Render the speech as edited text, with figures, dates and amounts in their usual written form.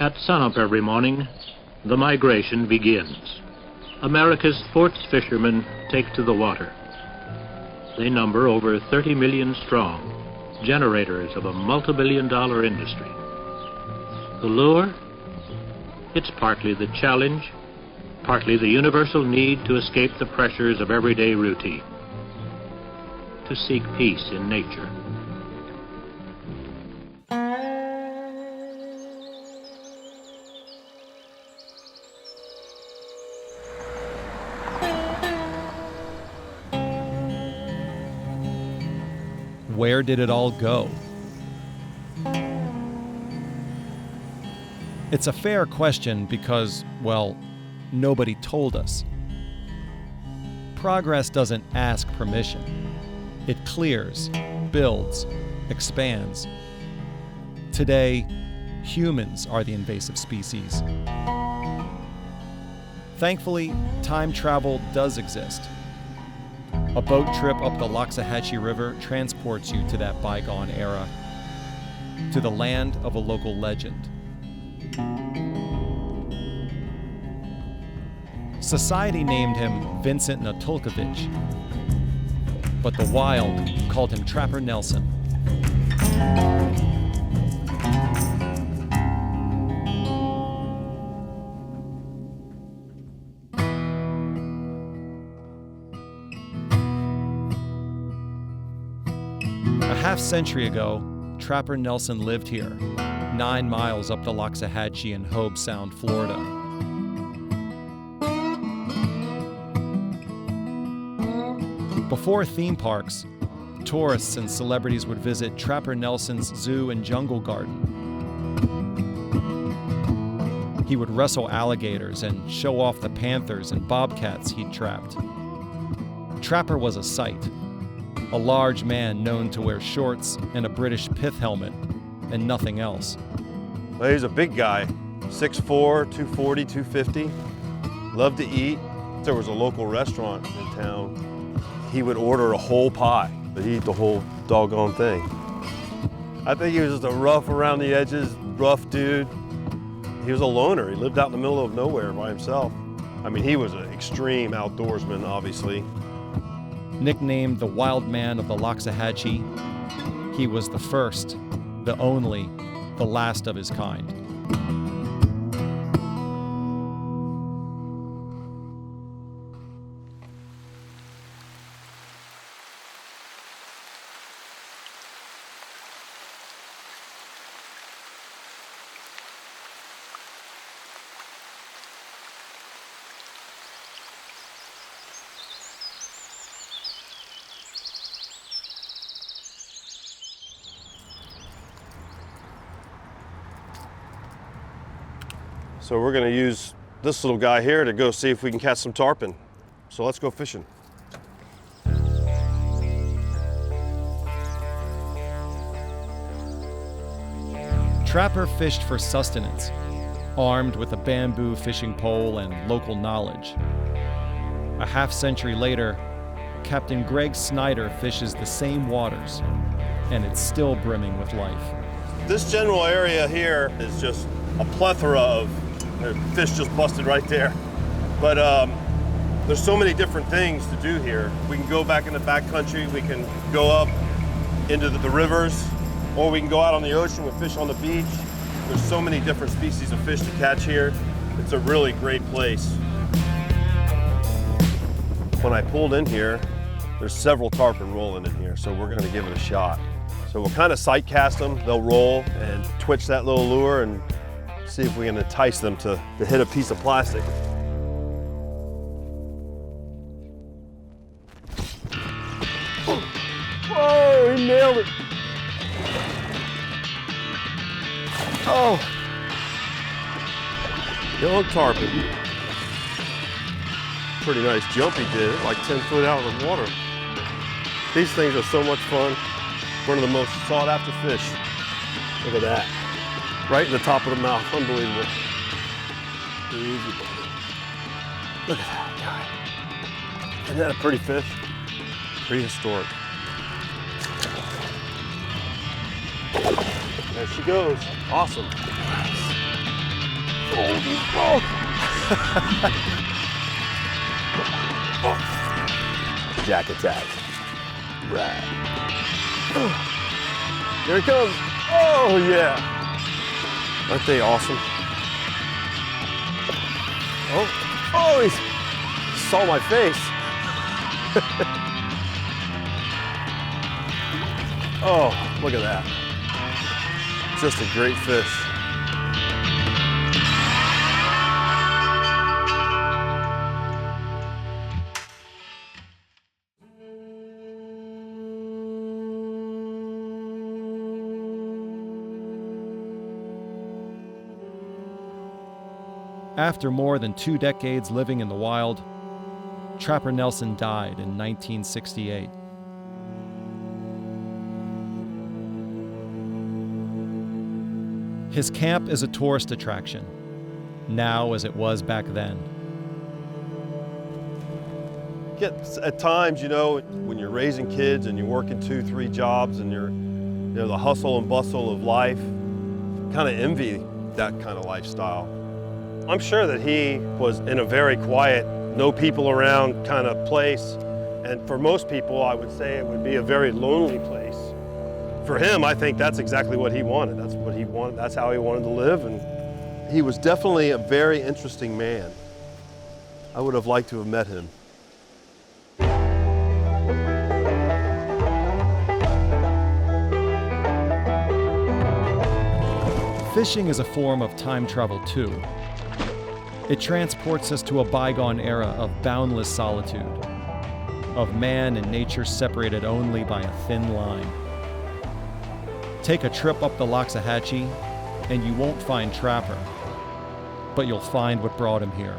At sunup every morning, the migration begins. America's fourth fishermen take to the water. They number over 30 million strong, generators of a multi-billion-dollar industry. The lure? It's partly the challenge, partly the universal need to escape the pressures of everyday routine, to seek peace in nature. Where did it all go? It's a fair question because, well, nobody told us. Progress doesn't ask permission. It clears, builds, expands. Today, humans are the invasive species. Thankfully, time travel does exist. A boat trip up the Loxahatchee River transports you to that bygone era, to the land of a local legend. Society named him Vincent Natulkiewicz, but the wild called him Trapper Nelson. A half-century ago, Trapper Nelson lived here, 9 miles up the Loxahatchee in Hobe Sound, Florida. Before theme parks, tourists and celebrities would visit Trapper Nelson's zoo and jungle garden. He would wrestle alligators and show off the panthers and bobcats he'd trapped. Trapper was a sight. A large man known to wear shorts and a British pith helmet, and nothing else. Well, he's a big guy, 6'4", 240, 250. Loved to eat. There was a local restaurant in town. He would order a whole pie, but he'd eat the whole doggone thing. I think he was just a rough around the edges, rough dude. He was a loner. He lived out in the middle of nowhere by himself. I mean, he was an extreme outdoorsman, obviously. Nicknamed the Wildman of the Loxahatchee, he was the first, the only, the last of his kind. So we're gonna use this little guy here to go see if we can catch some tarpon. So let's go fishing. Trapper fished for sustenance, armed with a bamboo fishing pole and local knowledge. A half-century later, Captain Greg Snyder fishes the same waters, and it's still brimming with life. This general area here is just a plethora of fish just busted right there. But there's so many different things to do here. We can go back in the backcountry, we can go up into the rivers, or we can go out on the ocean with fish on the beach. There's so many different species of fish to catch here. It's a really great place. When I pulled in here, there's several tarpon rolling in here, so we're gonna give it a shot. So we'll kind of sight cast them, they'll roll and twitch that little lure and see if we can entice them to hit a piece of plastic. Whoa, he nailed it. Oh, yellow tarpon. Pretty nice jump he did, like 10 foot out of the water. These things are so much fun. One of the most sought after fish. Look at that. Right in the top of the mouth, unbelievable. Easy. Look at that guy. Isn't that a pretty fish? Prehistoric. There she goes. Awesome. Jack attack. Right. Here it comes. Oh, yeah. Aren't they awesome? Oh, he saw my face. Oh, look at that. Just a great fish. After more than 2 decades living in the wild, Trapper Nelson died in 1968. His camp is a tourist attraction, now as it was back then. At times, you know, when you're raising kids and you're working 2-3 jobs and you're, the hustle and bustle of life, kind of envy that kind of lifestyle. I'm sure that he was in a very quiet, no people around kind of place. And for most people, I would say it would be a very lonely place. For him, I think that's exactly what he wanted. That's what he wanted. That's how he wanted to live. And he was definitely a very interesting man. I would have liked to have met him. Fishing is a form of time travel too. It transports us to a bygone era of boundless solitude, of man and nature separated only by a thin line. Take a trip up the Loxahatchee, and you won't find Trapper, but you'll find what brought him here.